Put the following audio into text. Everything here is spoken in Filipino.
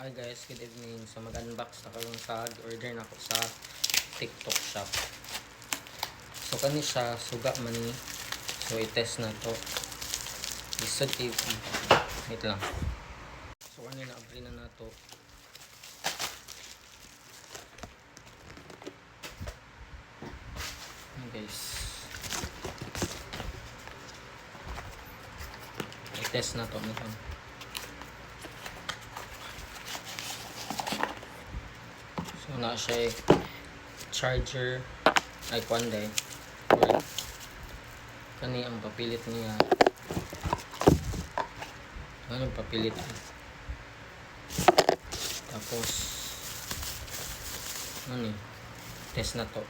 Hi guys, good evening. So mag-unbox na karon sa order na ko sa TikTok shop. So kani siya suga man ni. So i-test na to. Lisod TV. Wait lang. So kani na abri na nato. Guys. I-test na to nito. So na siya charger ay kuanday or kani ang papilit niya. Ano papilit? Tapos ano ni? Test na to.